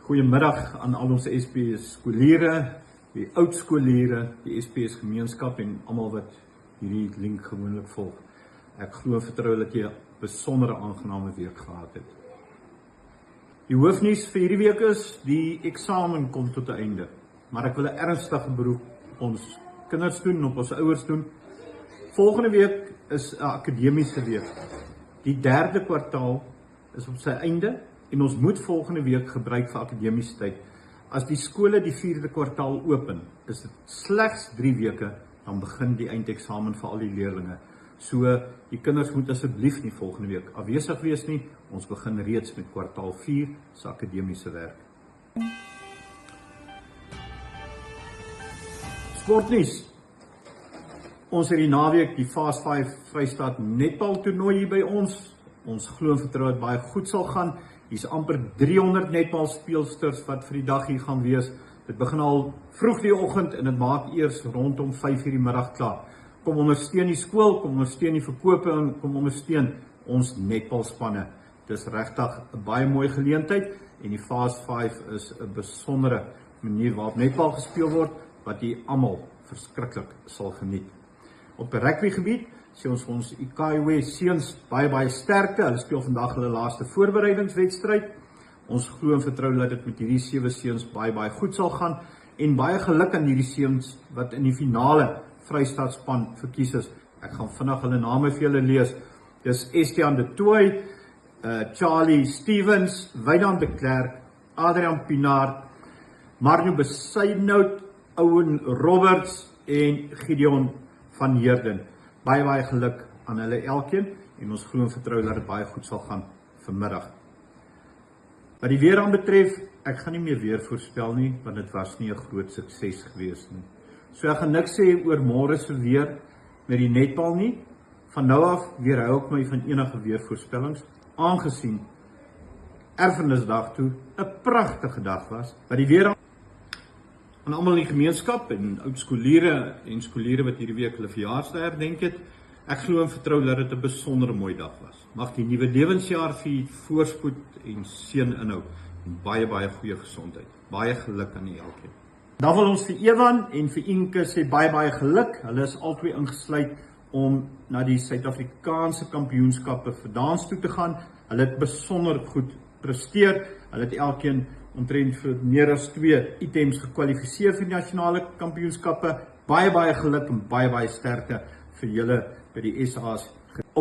Goeiemiddag aan al ons SPS skoliere, die oud skoliere, die SPS gemeenskap en almal wat hierdie link gewoonlik volg. Ek glo vertrou dat jy 'n besondere aangename week gehad het. Die hoofnuus vir hierdie week is die eksamen kom tot 'n einde, maar ek wil 'n ernstige beroep op ons kinders doen en op ons ouers doen. Volgende week is 'n akademiese week. Die derde kwartaal is op sy einde en ons moet volgende week gebruik vir akademiese tyd. As die skole die vierde kwartaal open, is dit slegs 3 weke, dan begin die eindeksamen vir al die leerlinge. So, die kinders moet asseblief nie volgende week afwesig wees nie. Ons begin reeds met kwartaal 4 se akademiese werk. Sportnuus. Ons het die naweek die Fast 5 Vrystaat netbal toernooi hier by ons. Ons glo en vertrou dat baie goed sal gaan. Hier's amper 300 netbalspeelsters wat vir die dag hier gaan wees. Dit begin al vroeg die oggend en dit maak eers rondom 5:00 die middag klaar. Kom ondersteun die skool, kom ondersteun die verkope en kom ondersteun ons netbalspanne. Dis regtig 'n baie mooi geleentheid en die Fast 5 is 'n besondere manier waarop netbal gespeel word wat jy almal verskriklik sal geniet. Op die rugbygebied sê ons vir ons Ikaiwe seuns baie sterkte. Hulle speel vandag hulle laaste voorbereidingswedstryd. Ons glo en vertrou dat dit met hierdie 7 seuns baie goed sal gaan en baie geluk aan hierdie seuns wat in die finale Vrystaatspan verkies is. Ek gaan vinnig hulle name vir julle lees. Dis Estienne de Tooy, Charlie Stevens, Wynand de Klerk, Adrian Pinaar, Marno Besuidnout, Owen Roberts en Gideon van Heerden. Baie geluk aan hulle elkeen en ons glo en vertrou dat dit baie goed sal gaan vanmiddag. Wat die weer aan betref, ek gaan nie meer weer voorspel nie, want dit was nie 'n groot sukses gewees nie. So ek gaan niks sê oor môre se weer met die netbal nie. Van nou af weerhou ek my van enige weervoorspellings, aangesien Erfenisdag toe 'n pragtige dag was. Wat die weer aan almal in die gemeenskap en oud skoliere en skoliere wat hierdie week hulle verjaarsdag herdenk het. Ek glo en vertrou dat dit 'n besondere mooi dag was. Mag die nuwe lewensjaar vir u voorspoed en seën inhou en baie goeie gesondheid. Baie geluk aan u elkeen. Dan wil ons vir Ewan en vir Inke sê baie geluk. Hulle is albei ingesluit om na die Suid-Afrikaanse kampioenskappe vir dans toe te gaan. Hulle het besonder goed presteer. Hulle het elkeen omtrent vir meer as 2 items gekwalifiseer vir nasionale kampioenskappe. Baie geluk en baie sterkte vir julle by die SA's